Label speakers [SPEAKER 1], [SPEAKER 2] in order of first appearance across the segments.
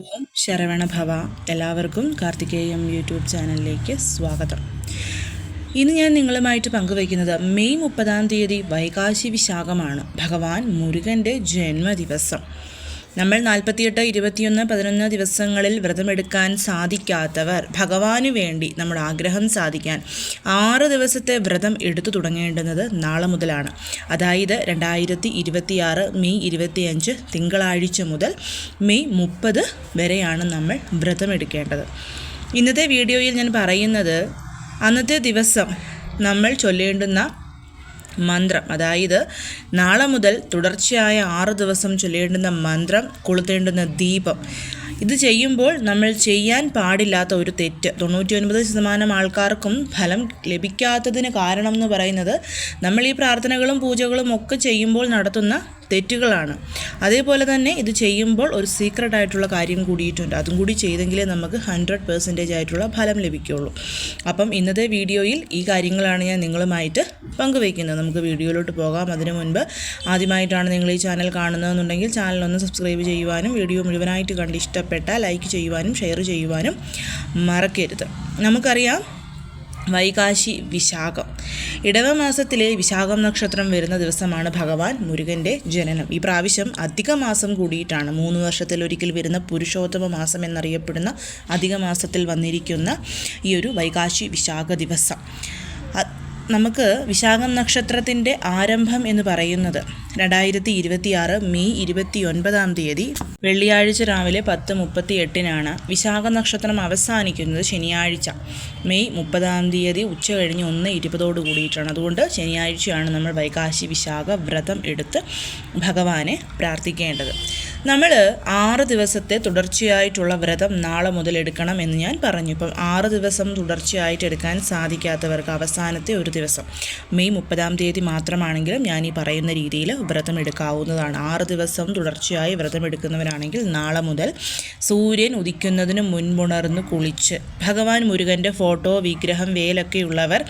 [SPEAKER 1] ഓം ശരവണ ഭവ. എല്ലാവർക്കും കാർത്തികേയം യൂട്യൂബ് ചാനലിലേക്ക് സ്വാഗതം. ഇന്ന് ഞാൻ നിങ്ങളുമായിട്ട് പങ്കുവയ്ക്കുന്നത് മെയ് 30 വൈകാശി വിശാഖമാണ്, ഭഗവാൻ മുരുകൻ്റെ ജന്മദിവസം. നമ്മൾ 48, 21, 11 ദിവസങ്ങളിൽ വ്രതമെടുക്കാൻ സാധിക്കാത്തവർ ഭഗവാന് വേണ്ടി നമ്മുടെ ആഗ്രഹം സാധിക്കാൻ 6 ദിവസത്തെ വ്രതം എടുത്തു തുടങ്ങേണ്ടുന്നത് നാളെ മുതലാണ്. അതായത് 2026 മെയ് 25 തിങ്കളാഴ്ച മുതൽ മെയ് 30 വരെയാണ് നമ്മൾ വ്രതമെടുക്കേണ്ടത്. ഇന്നത്തെ വീഡിയോയിൽ ഞാൻ പറയുന്നത് അന്നത്തെ ദിവസം നമ്മൾ ചൊല്ലേണ്ടുന്ന മന്ത്രം, അതായത് നാളെ മുതൽ തുടർച്ചയായ 6 ദിവസം ചൊല്ലേണ്ടുന്ന മന്ത്രം, കൊളുത്തേണ്ടുന്ന ദീപം. ഇത് ചെയ്യുമ്പോൾ നമ്മൾ ചെയ്യാൻ പാടില്ലാത്ത ഒരു തെറ്റ് 99% ആൾക്കാർക്കും ഫലം ലഭിക്കാത്തതിന് കാരണം എന്ന് പറയുന്നത് നമ്മൾ ഈ പ്രാർത്ഥനകളും പൂജകളും ഒക്കെ ചെയ്യുമ്പോൾ നടത്തുന്ന തെറ്റുകളാണ്. അതേപോലെ തന്നെ ഇത് ചെയ്യുമ്പോൾ ഒരു സീക്രട്ട് ആയിട്ടുള്ള കാര്യം കൂടിയിട്ടുണ്ട്. അതും കൂടി ചെയ്തെങ്കിലേ നമുക്ക് 100% ആയിട്ടുള്ള ഫലം ലഭിക്കുകയുള്ളൂ. അപ്പം ഇന്നത്തെ വീഡിയോയിൽ ഈ കാര്യങ്ങളാണ് ഞാൻ നിങ്ങളുമായിട്ട് പങ്കുവയ്ക്കുന്നത്. നമുക്ക് വീഡിയോയിലോട്ട് പോകാം. അതിനു മുൻപ് ആദ്യമായിട്ടാണ് നിങ്ങൾ ഈ ചാനൽ കാണുന്നതെന്നുണ്ടെങ്കിൽ ചാനലൊന്ന് സബ്സ്ക്രൈബ് ചെയ്യുവാനും വീഡിയോ മുഴുവനായിട്ട് കണ്ട് ഇഷ്ടപ്പെട്ടാൽ ലൈക്ക് ചെയ്യുവാനും ഷെയർ ചെയ്യുവാനും മറക്കരുത്. നമുക്കറിയാം, വൈകാശി വിശാഖം, ഇടവമാസത്തിലെ വിശാഖം നക്ഷത്രം വരുന്ന ദിവസമാണ് ഭഗവാൻ മുരുകൻ്റെ ജനനം. ഈ പ്രാവശ്യം അധിക മാസം കൂടിയിട്ടാണ്. 3 വർഷത്തിലൊരിക്കൽ വരുന്ന പുരുഷോത്തമ മാസം എന്നറിയപ്പെടുന്ന അധിക മാസത്തിൽ വന്നിരിക്കുന്ന ഈ ഒരു വൈകാശി വിശാഖ ദിവസം. നമുക്ക് വിശാഖം നക്ഷത്രത്തിൻ്റെ ആരംഭം എന്ന് പറയുന്നത് 2026 മെയ് 29 വെള്ളിയാഴ്ച രാവിലെ 10:38 വിശാഖ നക്ഷത്രം അവസാനിക്കുന്നത് ശനിയാഴ്ച മെയ് 30 ഉച്ച കഴിഞ്ഞ് 1:20 കൂടിയിട്ടാണ്. അതുകൊണ്ട് ശനിയാഴ്ചയാണ് നമ്മൾ വൈകാശി വിശാഖ വ്രതം എടുത്ത് ഭഗവാനെ പ്രാർത്ഥിക്കേണ്ടത്. നമ്മൾ 6 ദിവസത്തെ തുടർച്ചയായിട്ടുള്ള വ്രതം നാളെ മുതൽ എടുക്കണം എന്ന് ഞാൻ പറഞ്ഞു. ഇപ്പം 6 ദിവസം തുടർച്ചയായിട്ട് എടുക്കാൻ സാധിക്കാത്തവർക്ക് അവസാനത്തെ ഒരു ദിവസം മെയ് 30 മാത്രമാണെങ്കിലും ഞാൻ ഈ പറയുന്ന രീതിയിൽ വ്രതം എടുക്കാവുന്നതാണ്. 6 ദിവസം തുടർച്ചയായി വ്രതം എടുക്കുന്നവരാണെങ്കിൽ നാളെ മുതൽ സൂര്യൻ ഉദിക്കുന്നതിന് മുൻപുണർന്ന് കുളിച്ച് ഭഗവാൻ മുരുകൻ്റെ ഫോട്ടോ, വിഗ്രഹം, വേലൊക്കെയുള്ളവർ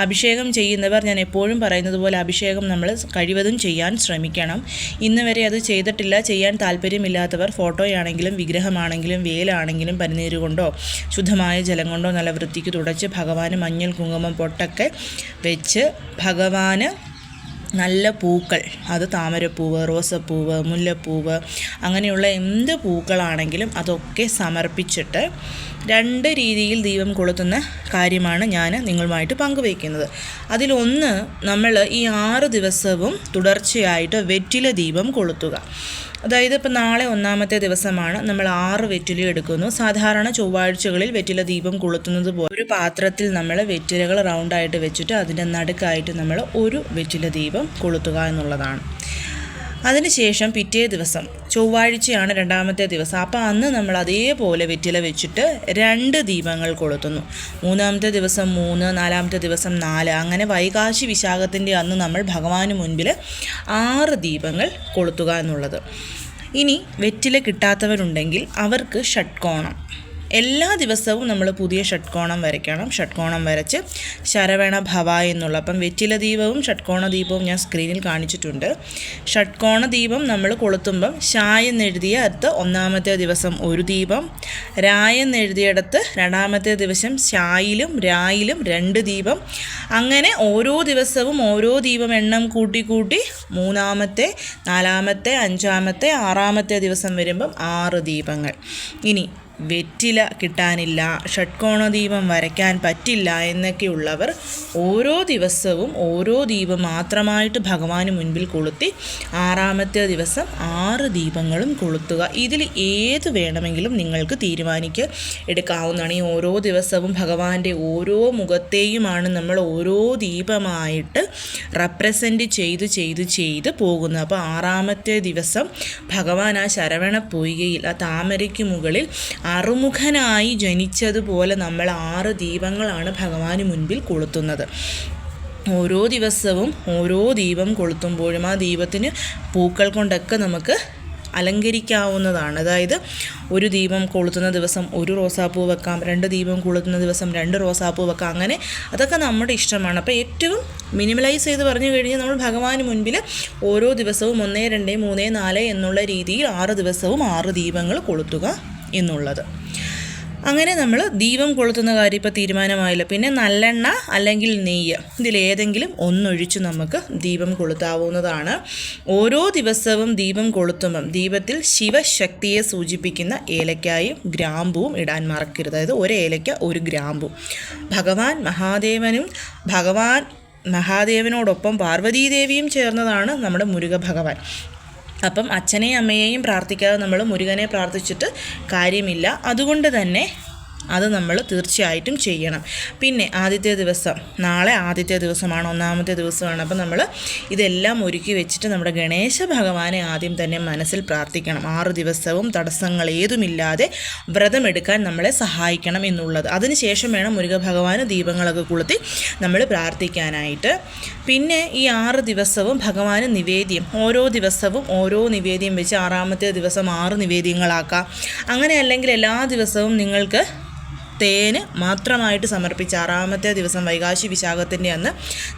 [SPEAKER 1] അഭിഷേകം ചെയ്യുന്നവർ, ഞാൻ എപ്പോഴും പറയുന്നത് പോലെ അഭിഷേകം നമ്മൾ കഴിവതും ചെയ്യാൻ ശ്രമിക്കണം. ഇന്ന് വരെ അത് ചെയ്തിട്ടില്ല, ചെയ്യാൻ താല്പര്യമില്ലാത്തവർ ഫോട്ടോയാണെങ്കിലും വിഗ്രഹമാണെങ്കിലും വേലാണെങ്കിലും പനിനീര് കൊണ്ടോ ശുദ്ധമായ ജലം കൊണ്ടോ നല്ല വൃത്തിക്ക് തുടച്ച് ഭഗവാന് മഞ്ഞൾ, കുങ്കുമം, പൊട്ടൊക്കെ വെച്ച് ഭഗവാന് നല്ല പൂക്കൾ, അത് താമരപ്പൂവ്, റോസപ്പൂവ്, മുല്ലപ്പൂവ്, അങ്ങനെയുള്ള എന്ത് പൂക്കളാണെങ്കിലും അതൊക്കെ സമർപ്പിച്ചിട്ട് 2 രീതിയിൽ ദീപം കൊളുത്തുന്ന കാര്യമാണ് ഞാൻ നിങ്ങളുമായിട്ട് പങ്കുവയ്ക്കുന്നത്. അതിലൊന്ന്, നമ്മൾ ഈ 6 ദിവസവും തുടർച്ചയായിട്ട് വെറ്റില ദീപം കൊളുത്തുക. അതായത് ഇപ്പോൾ നാളെ 1ാമത്തെ ദിവസമാണ്, നമ്മൾ 6 വെറ്റില എടുക്കുന്നു. സാധാരണ ചൊവ്വാഴ്ചകളിൽ വെറ്റില ദീപം കൊളുത്തുന്നത് പോലെ ഒരു പാത്രത്തിൽ നമ്മൾ വെറ്റിലകൾ റൗണ്ടായിട്ട് വെച്ചിട്ട് അതിൻ്റെ നടുക്കായിട്ട് നമ്മൾ ഒരു വെറ്റില ദീപം കൊളുത്തുക എന്നുള്ളതാണ്. അതിനുശേഷം പിറ്റേ ദിവസം ചൊവ്വാഴ്ചയാണ് 2ാമത്തെ ദിവസം. അപ്പോൾ അന്ന് നമ്മൾ അതേപോലെ വെറ്റില വെച്ചിട്ട് 2 ദീപങ്ങൾ കൊളുത്തുന്നു. 3ാമത്തെ ദിവസം 3, 4ാമത്തെ ദിവസം 4, അങ്ങനെ വൈകാശി വിശാഖത്തിൻ്റെ അന്ന് നമ്മൾ ഭഗവാന് മുൻപിൽ 6 ദീപങ്ങൾ കൊളുത്തുക എന്നുള്ളത്. ഇനി വെറ്റില കിട്ടാത്തവരുണ്ടെങ്കിൽ അവർക്ക് ഷഡ്കോണം, എല്ലാ ദിവസവും നമ്മൾ പുതിയ ഷഡ്കോണം വരയ്ക്കണം. ഷഡ്കോണം വരച്ച് ശരവണ ഭവ എന്നുള്ള, അപ്പം വെറ്റില ദീപവും ഷഡ്കോണ ദീപവും ഞാൻ സ്ക്രീനിൽ കാണിച്ചിട്ടുണ്ട്. ഷഡ്കോണ ദീപം നമ്മൾ കൊളുത്തുമ്പം ഷായ് എന്നെഴുതിയടുത്ത് 1ാമത്തെ ദിവസം ഒരു ദീപം, രായ എന്നെഴുതിയടുത്ത് 2ാമത്തെ ദിവസം ഷായിലും രായിലും 2 ദീപം, അങ്ങനെ ഓരോ ദിവസവും ഓരോ ദീപം എണ്ണം കൂട്ടി 3ാമത്തെ, 4ാമത്തെ, 5ാമത്തെ, 6ാമത്തെ ദിവസം വരുമ്പം 6 ദീപങ്ങൾ. ഇനി വെറ്റില കിട്ടാനില്ല, ഷഡ്കോണ ദീപം വരയ്ക്കാൻ പറ്റില്ല എന്നൊക്കെയുള്ളവർ ഓരോ ദിവസവും ഓരോ ദീപം മാത്രമായിട്ട് ഭഗവാന് മുൻപിൽ കൊളുത്തി 6ാമത്തെ ദിവസം 6 ദീപങ്ങളും കൊളുത്തുക. ഇതിൽ ഏത് വേണമെങ്കിലും നിങ്ങൾക്ക് എടുക്കാവുന്നതാണ്. ഈ ഓരോ ദിവസവും ഭഗവാന്റെ ഓരോ മുഖത്തെയുമാണ് നമ്മൾ ഓരോ ദീപമായിട്ട് റെപ്രസെൻറ്റ് ചെയ്ത് പോകുന്നത്. അപ്പോൾ 6ാമത്തെ ദിവസം ഭഗവാൻ ആ ശരവണ പൊയ്കയിൽ, ആ താമരയ്ക്ക് മുകളിൽ അറുമുഖനായി ജനിച്ചതുപോലെ നമ്മൾ 6 ദീപങ്ങളാണ് ഭഗവാന് മുൻപിൽ കൊളുത്തുന്നത്. ഓരോ ദിവസവും ഓരോ ദീപം കൊളുത്തുമ്പോഴും ആ ദീപത്തിന് പൂക്കൾ കൊണ്ടൊക്കെ നമുക്ക് അലങ്കരിക്കാവുന്നതാണ്. അതായത് ഒരു ദീപം കൊളുത്തുന്ന ദിവസം ഒരു റോസാപ്പൂ വെക്കാം, 2 ദീപം കൊളുത്തുന്ന ദിവസം 2 റോസാപ്പൂ വെക്കാം. അങ്ങനെ അതൊക്കെ നമ്മുടെ ഇഷ്ടമാണ്. അപ്പോൾ ഏറ്റവും മിനിമലൈസ് ചെയ്ത് പറഞ്ഞു കഴിഞ്ഞാൽ നമ്മൾ ഭഗവാന് മുൻപിൽ ഓരോ ദിവസവും 1, 2, 3, 4 എന്നുള്ള രീതിയിൽ 6 ദിവസവും 6 ദീപങ്ങൾ കൊളുത്തുക എന്നുള്ളത്. അങ്ങനെ നമ്മൾ ദീപം കൊളുത്തുന്ന കാര്യം ഇപ്പോൾ തീരുമാനമായില്ല. പിന്നെ നല്ലെണ്ണ അല്ലെങ്കിൽ നെയ്യ് ഇതിലേതെങ്കിലും ഒന്നൊഴിച്ച് നമുക്ക് ദീപം കൊളുത്താവുന്നതാണ്. ഓരോ ദിവസവും ദീപം കൊളുത്തുമ്പം ദീപത്തിൽ ശിവശക്തിയെ സൂചിപ്പിക്കുന്ന ഏലക്കായും ഗ്രാമ്പുവും ഇടാൻ മറക്കരുത്. അതായത് ഒരു ഏലക്ക ഒരു ഗ്രാമ്പു. ഭഗവാൻ മഹാദേവനോടൊപ്പം പാർവതീദേവിയും ചേർന്നതാണ് നമ്മുടെ മുരുക ഭഗവാൻ. അപ്പം അച്ഛനെയും അമ്മയെയും പ്രാർത്ഥിക്കാതെ നമ്മൾ മുരുകനെ പ്രാർത്ഥിച്ചിട്ട് കാര്യമില്ല. അതുകൊണ്ട് തന്നെ അത് നമ്മൾ തീർച്ചയായിട്ടും ചെയ്യണം. പിന്നെ ആദ്യത്തെ ദിവസം, നാളെ ആദ്യത്തെ ദിവസമാണ്, 1-ാമത്തെ ദിവസമാണ്. അപ്പം നമ്മൾ ഇതെല്ലാം ഒരുക്കി വെച്ചിട്ട് നമ്മുടെ ഗണേശ ഭഗവാനെ ആദ്യം തന്നെ മനസ്സിൽ പ്രാർത്ഥിക്കണം. 6 ദിവസവും തടസ്സങ്ങൾ ഏതുമില്ലാതെ വ്രതമെടുക്കാൻ നമ്മളെ സഹായിക്കണം എന്നുള്ളത്. അതിനുശേഷം വേണം മുരുക ഭഗവാന് ദീപങ്ങളൊക്കെ കൊളുത്തി നമ്മൾ പ്രാർത്ഥിക്കാനായിട്ട്. പിന്നെ ഈ 6 ദിവസവും ഭഗവാന് നിവേദ്യം, ഓരോ ദിവസവും ഓരോ നിവേദ്യം വെച്ച് 6-ാമത്തെ ദിവസം 6 നിവേദ്യങ്ങളാക്കാം. അങ്ങനെ അല്ലെങ്കിൽ എല്ലാ ദിവസവും നിങ്ങൾക്ക് തേന് മാത്രമായിട്ട് സമർപ്പിച്ച് 6-ാമത്തെ ദിവസം വൈകാശി വിശാഖത്തിൻ്റെ അന്ന്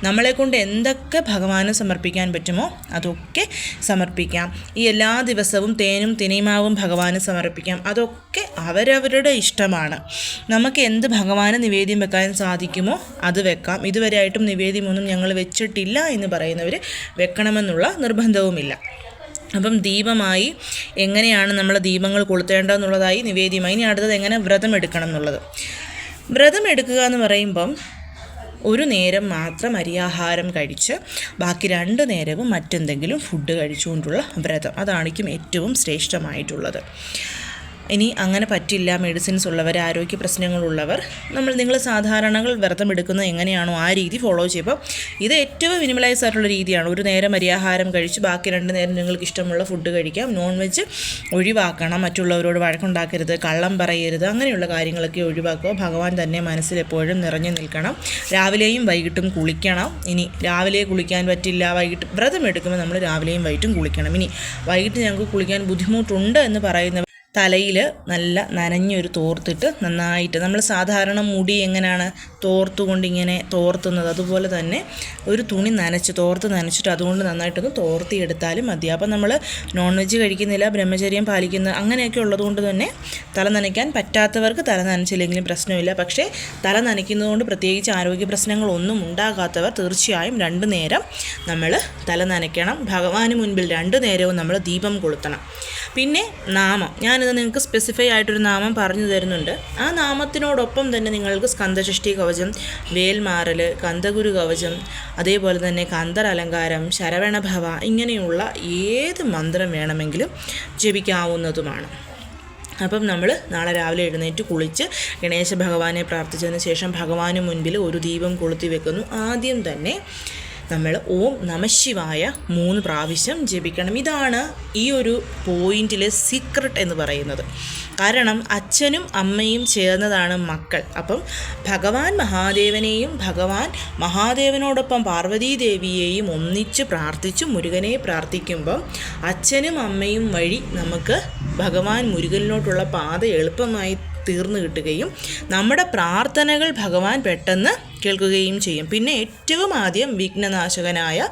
[SPEAKER 1] നമ്മളെക്കൊണ്ട് എന്തൊക്കെ ഭഗവാന് സമർപ്പിക്കാൻ പറ്റുമോ അതൊക്കെ സമർപ്പിക്കാം. ഈ എല്ലാ ദിവസവും തേനും തിനൈമാവും ഭഗവാന് സമർപ്പിക്കാം. അതൊക്കെ അവരവരുടെ ഇഷ്ടമാണ്. നമുക്ക് എന്ത് ഭഗവാന് നിവേദ്യം വെക്കാൻ സാധിക്കുമോ അത് വെക്കാം. ഇതുവരെയായിട്ടും നിവേദ്യമൊന്നും ഞങ്ങൾ വെച്ചിട്ടില്ല എന്ന് പറയുന്നവർ വെക്കണമെന്നുള്ള നിർബന്ധവുമില്ല. അപ്പം ദീപമായി എങ്ങനെയാണ് നമ്മൾ ദീപങ്ങൾ കൊളുത്തേണ്ടതെന്നുള്ളതായി നിവേദ്യമായി. ഇനി അടുത്തത് എങ്ങനെ വ്രതം എടുക്കണം എന്നുള്ളത്. വ്രതം എടുക്കുക എന്ന് പറയുമ്പം ഒരു നേരം മാത്രം അരിയാഹാരം കഴിച്ച് ബാക്കി 2 നേരവും മറ്റെന്തെങ്കിലും ഫുഡ് കഴിച്ചുകൊണ്ടുള്ള വ്രതം, അതാണിക്കും ഏറ്റവും ശ്രേഷ്ഠമായിട്ടുള്ളത്. ഇനി അങ്ങനെ പറ്റില്ല, മെഡിസിൻസ് ഉള്ളവർ, ആരോഗ്യ പ്രശ്നങ്ങളുള്ളവർ, നിങ്ങൾ സാധാരണകൾ വ്രതം എടുക്കുന്നത് എങ്ങനെയാണോ ആ രീതി ഫോളോ ചെയ്യുമ്പോൾ ഇത് ഏറ്റവും മിനിമലൈസ് ആയിട്ടുള്ള രീതിയാണ്. ഒരു നേരം അരിയാഹാരം കഴിച്ച് ബാക്കി 2 നേരം നിങ്ങൾക്ക് ഇഷ്ടമുള്ള ഫുഡ് കഴിക്കാം. നോൺ വെജ് ഒഴിവാക്കണം. മറ്റുള്ളവരോട് വഴക്കുണ്ടാക്കരുത്, കള്ളം പറയരുത്, അങ്ങനെയുള്ള കാര്യങ്ങളൊക്കെ ഒഴിവാക്കുക. ഭഗവാൻ തന്നെ മനസ്സിൽ എപ്പോഴും നിറഞ്ഞു നിൽക്കണം. രാവിലെയും വൈകിട്ടും കുളിക്കണം. ഇനി രാവിലെ കുളിക്കാൻ പറ്റില്ല, വൈകിട്ട് വ്രതം എടുക്കുമ്പോൾ നമ്മൾ രാവിലെയും വൈകിട്ടും കുളിക്കണം. ഇനി വൈകിട്ട് ഞങ്ങൾക്ക് കുളിക്കാൻ ബുദ്ധിമുട്ടുണ്ട് എന്ന് പറയുന്നവർ തലയിൽ നല്ല നനഞ്ഞൊരു തോർത്തിട്ട് നന്നായിട്ട്, നമ്മൾ സാധാരണ മുടി എങ്ങനെയാണ് തോർത്തുകൊണ്ട് ഇങ്ങനെ തോർത്തുന്നത്, അതുപോലെ തന്നെ ഒരു തുണി തോർത്ത് നനച്ചിട്ട് അതുകൊണ്ട് നന്നായിട്ടൊന്ന് തോർത്തിയെടുത്താലും മതി. അപ്പം നമ്മൾ നോൺ വെജ് കഴിക്കുന്നില്ല, ബ്രഹ്മചര്യം പാലിക്കുന്ന അങ്ങനെയൊക്കെ ഉള്ളതുകൊണ്ട് തന്നെ തല നനയ്ക്കാൻ പറ്റാത്തവർക്ക് തല നനച്ചില്ലെങ്കിലും പ്രശ്നമില്ല. പക്ഷേ തല നനയ്ക്കുന്നതുകൊണ്ട് പ്രത്യേകിച്ച് ആരോഗ്യ പ്രശ്നങ്ങളൊന്നും ഉണ്ടാകാത്തവർ തീർച്ചയായും 2 നേരം നമ്മൾ തല നനയ്ക്കണം. ഭഗവാന് മുൻപിൽ 2 നേരവും നമ്മൾ ദീപം കൊളുത്തണം. പിന്നെ നാമം, ഞാനിത് നിങ്ങൾക്ക് സ്പെസിഫൈ ആയിട്ടൊരു നാമം പറഞ്ഞു തരുന്നുണ്ട്. ആ നാമത്തിനോടൊപ്പം തന്നെ നിങ്ങൾക്ക് സ്കന്ദഷഷ്ടി കവചം, വേൽമാറൽ, കന്ദഗുരു കവചം, അതേപോലെ തന്നെ കന്ദർ അലങ്കാരം, ശരവണഭവ, ഇങ്ങനെയുള്ള ഏത് മന്ത്രം വേണമെങ്കിലും ജപിക്കാവുന്നതുമാണ്. അപ്പം നമ്മൾ നാളെ രാവിലെ എഴുന്നേറ്റ് കുളിച്ച് ഗണേശ ഭഗവാനെ പ്രാർത്ഥിച്ചതിന് ശേഷം ഭഗവാന് മുൻപിൽ ഒരു ദീപം കൊളുത്തി വെക്കുന്നു. ആദ്യം തന്നെ നമ്മൾ ഓം നമഃശിവായ 3 പ്രാവശ്യം ജപിക്കണം. ഇതാണ് ഈ ഒരു പോയിന്റിലെ സീക്രട്ട് എന്ന് പറയുന്നത്. കാരണം അച്ഛനും അമ്മയും ചേർന്നതാണ് മക്കൾ. അപ്പം ഭഗവാൻ മഹാദേവനെയും ഭഗവാൻ മഹാദേവനോടൊപ്പം പാർവതീദേവിയെയും ഒന്നിച്ച് പ്രാർത്ഥിച്ച് മുരുകനെ പ്രാർത്ഥിക്കുമ്പം അച്ഛനും അമ്മയും വഴി നമുക്ക് ഭഗവാൻ മുരുകനിലോട്ടുള്ള പാത എളുപ്പമായി തീർന്നു കിട്ടുകയും നമ്മുടെ പ്രാർത്ഥനകൾ ഭഗവാൻ പെട്ടെന്ന് കേൾക്കുകയും ചെയ്യും. പിന്നെ ഏറ്റവും ആദ്യം വിഘ്നനാശകനായ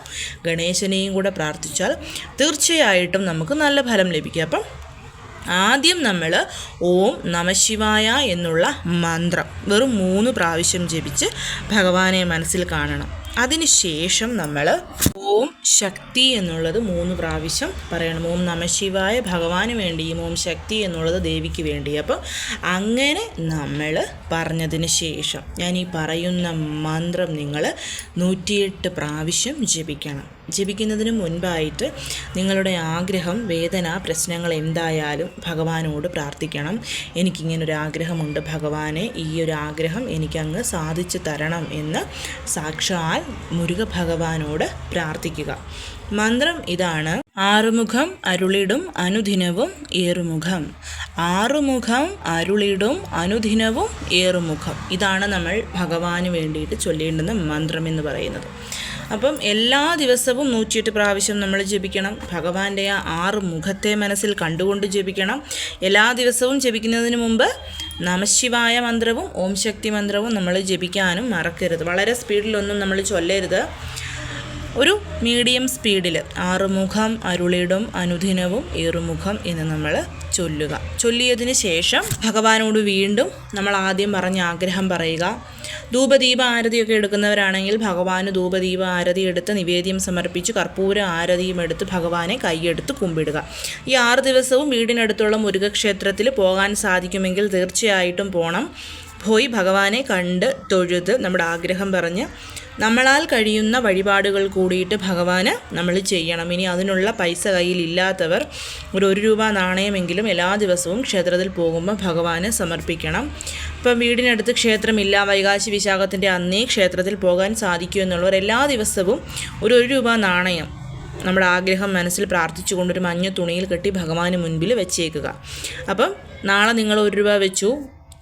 [SPEAKER 1] ഗണേശനെയും കൂടെ പ്രാർത്ഥിച്ചാൽ തീർച്ചയായിട്ടും നമുക്ക് നല്ല ഫലം ലഭിക്കും. അപ്പം ആദ്യം നമ്മൾ ഓം നമഃശിവായ എന്നുള്ള മന്ത്രം വെറും 3 പ്രാവശ്യം ജപിച്ച് ഭഗവാനെ മനസ്സിൽ കാണണം. അതിനുശേഷം നമ്മൾ ഓം ശക്തി എന്നുള്ളത് 3 പ്രാവശ്യം പറയണം. ഓം നമഃശിവായ ഭഗവാന് വേണ്ടിയും ഓം ശക്തി എന്നുള്ളത് ദേവിക്ക് വേണ്ടി. അപ്പം അങ്ങനെ നമ്മൾ പറഞ്ഞതിന് ശേഷം ഞാൻ ഈ പറയുന്ന മന്ത്രം നിങ്ങൾ 108 പ്രാവശ്യം ജപിക്കണം. ജപിക്കുന്നതിന് മുൻപായിട്ട് നിങ്ങളുടെ ആഗ്രഹം, വേദന, പ്രശ്നങ്ങൾ എന്തായാലും ഭഗവാനോട് പ്രാർത്ഥിക്കണം. എനിക്കിങ്ങനൊരു ആഗ്രഹമുണ്ട് ഭഗവാനെ, ഈ ഒരു ആഗ്രഹം എനിക്കങ്ങ് സാധിച്ചു തരണം എന്ന് സാക്ഷാൽ മുരുക ഭഗവാനോട് പ്രാർത്ഥിക്കുക. മന്ത്രം ഇതാണ്: ആറുമുഖം അരുളിടും അനുദിനവും ഏറുമുഖം. ആറുമുഖം അരുളിടും അനുദിനവും ഏറുമുഖം. ഇതാണ് നമ്മൾ ഭഗവാന് വേണ്ടിയിട്ട് ചൊല്ലേണ്ടുന്ന മന്ത്രം എന്ന് പറയുന്നത്. അപ്പം എല്ലാ ദിവസവും 108 പ്രാവശ്യം നമ്മൾ ജപിക്കണം. ഭഗവാന്റെ ആ 6 മുഖത്തെ മനസ്സിൽ കണ്ടുകൊണ്ട് ജപിക്കണം. എല്ലാ ദിവസവും ജപിക്കുന്നതിന് മുമ്പ് നമഃശിവായ മന്ത്രവും ഓം ശക്തി മന്ത്രവും നമ്മൾ ജപിക്കാനും മറക്കരുത്. വളരെ സ്പീഡിലൊന്നും നമ്മൾ ചൊല്ലരുത്. ഒരു മീഡിയം സ്പീഡിൽ ആറുമുഖം അരുളിടും അനുദിനവും ഏറുമുഖം എന്ന് നമ്മൾ ചൊല്ലുക. ചൊല്ലിയതിന് ശേഷം ഭഗവാനോട് വീണ്ടും നമ്മൾ ആദ്യം പറഞ്ഞ ആഗ്രഹം പറയുക. ധൂപദീപ ആരതിയൊക്കെ എടുക്കുന്നവരാണെങ്കിൽ ഭഗവാന് ധൂപദീപ ആരതി എടുത്ത് നിവേദ്യം സമർപ്പിച്ച് കർപ്പൂര ആരതിയും എടുത്ത് ഭഗവാനെ കൈയെടുത്ത് കുമ്പിടുക. ഈ 6 ദിവസവും വീടിനടുത്തുള്ള മുരുകക്ഷേത്രത്തിൽ പോകാൻ സാധിക്കുമെങ്കിൽ തീർച്ചയായിട്ടും പോകണം. പോയി ഭഗവാനെ കണ്ട് തൊഴുത് നമ്മുടെ ആഗ്രഹം പറഞ്ഞ് നമ്മളാൽ കഴിയുന്ന വഴിപാടുകൾ കൂടിയിട്ട് ഭഗവാന് നമ്മൾ ചെയ്യണം. ഇനി അതിനുള്ള പൈസ കയ്യിലില്ലാത്തവർ ഒരു രൂപ നാണയമെങ്കിലും എല്ലാ ദിവസവും ക്ഷേത്രത്തിൽ പോകുമ്പോൾ ഭഗവാന് സമർപ്പിക്കണം. ഇപ്പം വീടിനടുത്ത് ക്ഷേത്രമില്ല, വൈകാശി വിശാഖത്തിൻ്റെ അന്നേ ക്ഷേത്രത്തിൽ പോകാൻ സാധിക്കുമെന്നുള്ളവർ എല്ലാ ദിവസവും ഒരു രൂപ നാണയം നമ്മുടെ ആഗ്രഹം മനസ്സിൽ പ്രാർത്ഥിച്ചുകൊണ്ടൊരു മഞ്ഞ തുണിയിൽ കെട്ടി ഭഗവാന് മുൻപിൽ വെച്ചേക്കുക. അപ്പം നാളെ നിങ്ങൾ 1 രൂപ വെച്ചു,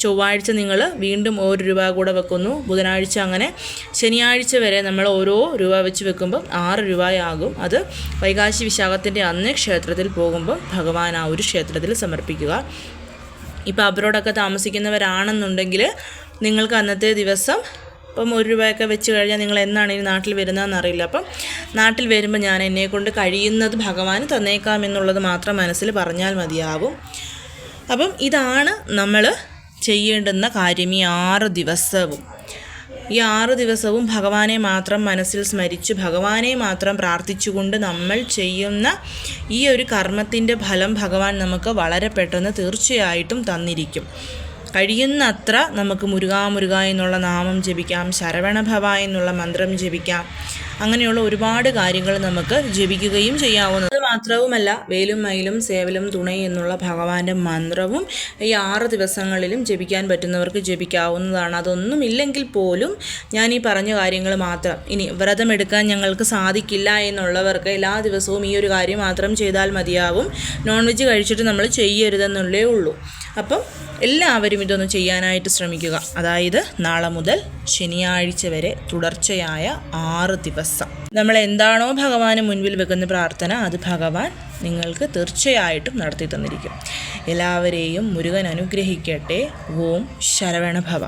[SPEAKER 1] ചൊവ്വാഴ്ച നിങ്ങൾ വീണ്ടും 1 രൂപ കൂടെ വെക്കുന്നു, ബുധനാഴ്ച, അങ്ങനെ ശനിയാഴ്ച വരെ നമ്മൾ ഓരോ രൂപ വെച്ച് വെക്കുമ്പം 6 രൂപയാകും. അത് വൈകാശി വിശാഖത്തിൻ്റെ അന്ന് ക്ഷേത്രത്തിൽ പോകുമ്പോൾ ഭഗവാൻ ആ ഒരു ക്ഷേത്രത്തിൽ സമർപ്പിക്കുക. ഇപ്പോൾ അബ്രോഡൊക്കെ താമസിക്കുന്നവരാണെന്നുണ്ടെങ്കിൽ നിങ്ങൾക്ക് അന്നത്തെ ദിവസം ഇപ്പം 1 രൂപയൊക്കെ വെച്ച് കഴിഞ്ഞാൽ നിങ്ങൾ എന്നാണ് ഈ നാട്ടിൽ വരുന്നതെന്ന് അറിയില്ല. അപ്പം നാട്ടിൽ വരുമ്പോൾ ഞാൻ എന്നെക്കൊണ്ട് കഴിയുന്നത് ഭഗവാന് തന്നേക്കാം എന്നുള്ളത് മാത്രം മനസ്സിൽ പറഞ്ഞാൽ മതിയാവും. അപ്പം ഇതാണ് നമ്മൾ ചെയ്യേണ്ടുന്ന കാര്യം. ഈ 6 ദിവസവും ഈ 6 ദിവസവും ഭഗവാനെ മാത്രം മനസ്സിൽ സ്മരിച്ച് ഭഗവാനെ മാത്രം പ്രാർത്ഥിച്ചുകൊണ്ട് നമ്മൾ ചെയ്യുന്ന ഈ ഒരു കർമ്മത്തിൻ്റെ ഫലം ഭഗവാൻ നമുക്ക് വളരെ പെട്ടെന്ന് തീർച്ചയായിട്ടും തന്നിരിക്കും. കഴിയുന്നത്ര നമുക്ക് മുരുക എന്നുള്ള നാമം ജപിക്കാം, ശരവണഭവ എന്നുള്ള മന്ത്രം ജപിക്കാം. അങ്ങനെയുള്ള ഒരുപാട് കാര്യങ്ങൾ നമുക്ക് ജപിക്കുകയും ചെയ്യാവുന്നത് മാത്രവുമല്ല, വേലും മയിലും സേവലും തുണൈ എന്നുള്ള ഭഗവാന്റെ മന്ത്രവും ഈ 6 ദിവസങ്ങളിലും ജപിക്കാൻ പറ്റുന്നവർക്ക് ജപിക്കാവുന്നതാണ്. അതൊന്നുമില്ലെങ്കിൽ പോലും ഞാൻ ഈ പറഞ്ഞ കാര്യങ്ങൾ മാത്രം, ഇനി വ്രതമെടുക്കാൻ ഞങ്ങൾക്ക് സാധിക്കില്ല എന്നുള്ളവർക്ക് എല്ലാ ദിവസവും ഈ ഒരു കാര്യം മാത്രം ചെയ്താൽ മതിയാവും. നോൺ വെജ് കഴിച്ചിട്ട് നമ്മൾ ചെയ്യരുതെന്നുള്ളേ ഉള്ളൂ. അപ്പം എല്ലാവരും ഇതൊന്ന് ചെയ്യാനായിട്ട് ശ്രമിക്കുക. അതായത് നാളെ മുതൽ ശനിയാഴ്ച വരെ തുടർച്ചയായ 6 ദിവസം നമ്മൾ എന്താണോ ഭഗവാന് മുൻപിൽ വെക്കുന്ന പ്രാർത്ഥന അത് ഭഗവാൻ നിങ്ങൾക്ക് തീർച്ചയായിട്ടും നടത്തി തന്നിരിക്കും. എല്ലാവരെയും മുരുകൻ അനുഗ്രഹിക്കട്ടെ. ഓം ശരവണഭവ.